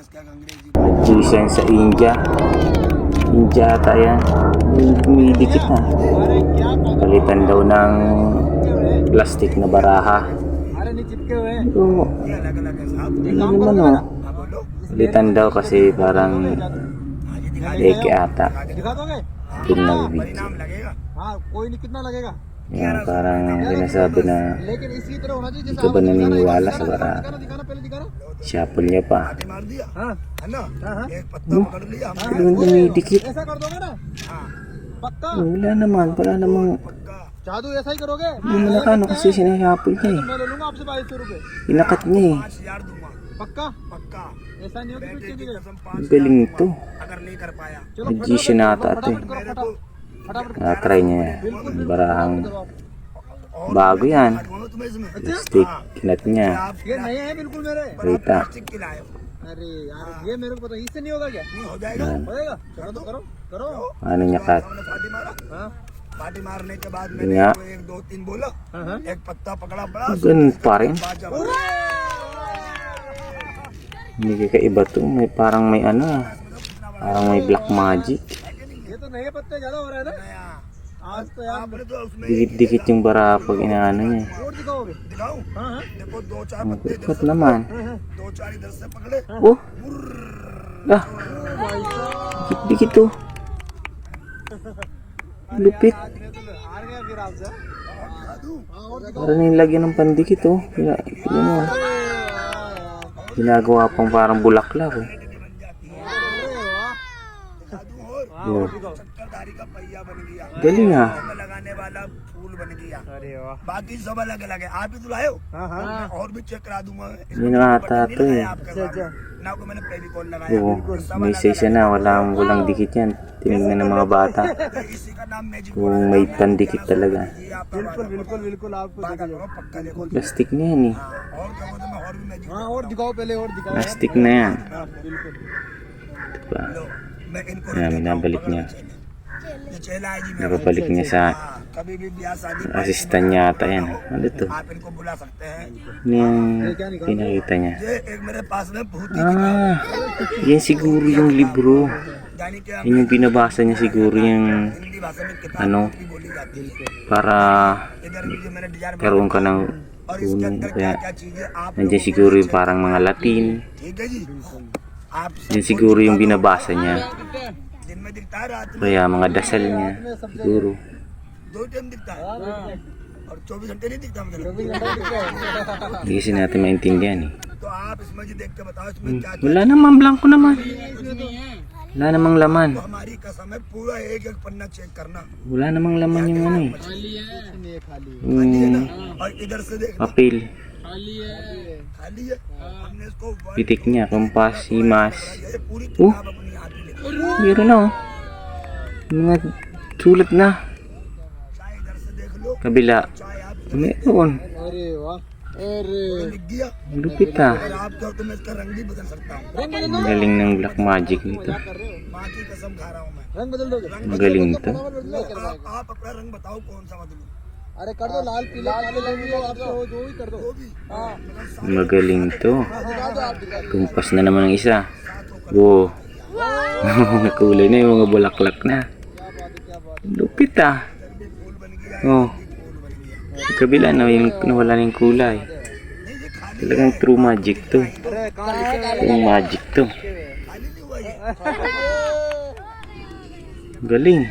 Magician sa India. India ata yan. Dumidikit na. Palitan daw ng plastic na baraha. Oo. Ano naman o. Palitan daw kasi parang leke ata. Pinabibig. Yan, parang sinasabi na hindi ka ba naniniwala sa baraha. Siyapol niya pa. Tulong dumidikit. Wala naman. Wala namang hindi mo nakano kasi sinayapol niya eh. Inakat niya eh. Ang galing ito. Magician na ata ito eh. Try niya yan. Barahang bago yan. Stick. Kinat niya. Rita. Ano niya cut? Nga. Ganun pa rin. Hindi kakaiba to. May parang may ano. Parang may black magic. Dikit-dikit yung bara pag inaano niya. Magkot naman. Oh! Ah! Dikit-dikit to. Lupit. Parang nilagyan ng pandikit oh. Ginagawa pang parang bulaklak oh. Oh. Galing ah. Hindi na ata ito eh. Oo, may siya na. Walang dikit yan. Tinignan ng mga bata. Kung may pandikit talaga. Plastic na yan eh. Plastic na yan. Diba? Yan, minabalik niya. Napabalik niya sa assistant niya ata yan. Ano ito? Ano yung pinakita niya? Ah, yan siguro yung libro. Yan yung binabasa niya siguro yung ano, para karoon ka ng tunong. Kaya nandiyan siguro yung parang mga Latin. Yan siguro yung binabasa niya. Kaya mga dasal niya siguro. Hindi kasi natin maintindihan eh. Wala naman, blanco naman. Wala namang laman. Wala namang laman yung ano eh. Papel. Pitik niya, kompas, himas. Oh, meron na oh. Mga sulat na. Kabila. Meron. Lupit ah. Magaling ng black magic nito. Magaling ito. Magaling to. Kumpas na naman ang isa. Wow. Nakulay na yung mga bulaklak na. Lupit ah. Oh. Kabila na nawala na yung kulay. Talagang true magic to. True magic to. Galing.